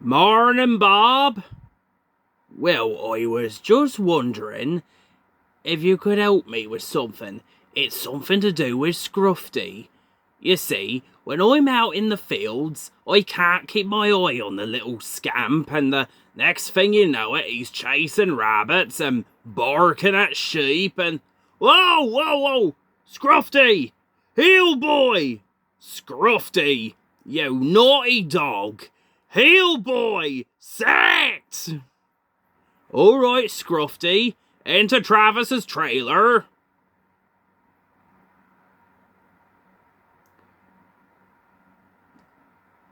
Morning, Bob. Well, I was just wondering if you could help me with something. It's something to do with Scruffy. You see, when I'm out in the fields, I can't keep my eye on the little scamp, and the next thing you know it, he's chasing rabbits and barking at sheep and... Whoa, whoa, whoa! Scruffy! Heel, boy! Scruffy, you naughty dog! Heel, boy! Set! Alright, Scruffy, into Travis's trailer.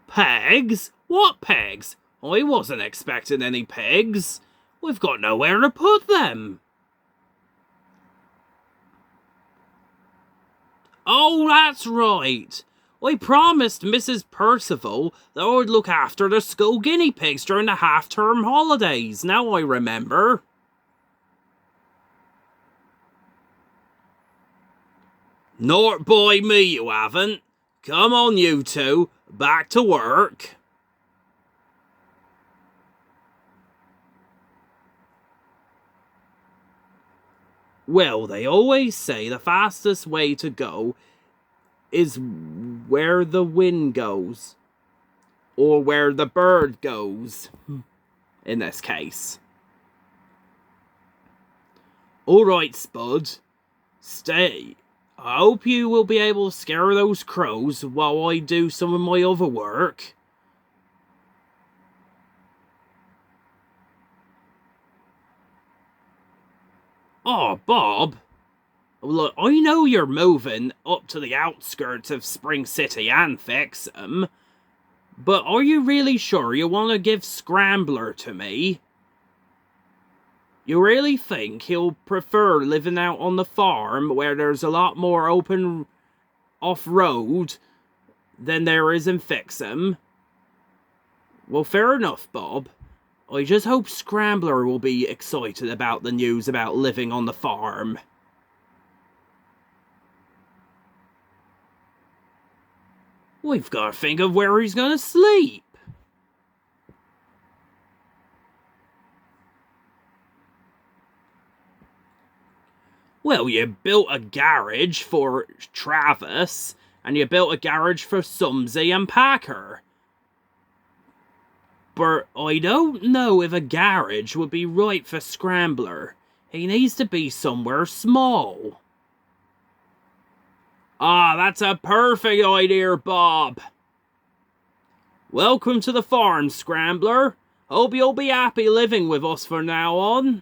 Pegs? What pegs? I wasn't expecting any pegs. We've got nowhere to put them. Oh, that's right. I promised Mrs. Percival that I would look after the school guinea pigs during the half-term holidays. Now I remember. Not by me, you haven't. Come on, you two. Back to work. Well, they always say the fastest way to go is where the wind goes. Or where the bird goes. In this case. Alright, Spud. Stay. I hope you will be able to scare those crows while I do some of my other work. Oh, Bob. Look, I know you're moving up to the outskirts of Spring City and fix 'em, but are you really sure you want to give Scrambler to me? You really think he'll prefer living out on the farm where there's a lot more open off-road than there is in Fixham? Well, fair enough, Bob. I just hope Scrambler will be excited about the news about living on the farm. We've got to think of where he's going to sleep. Well, you built a garage for Travis, and you built a garage for Sumsy and Packer. But I don't know if a garage would be right for Scrambler. He needs to be somewhere small. Ah, that's a perfect idea, Bob. Welcome to the farm, Scrambler. Hope you'll be happy living with us from now on.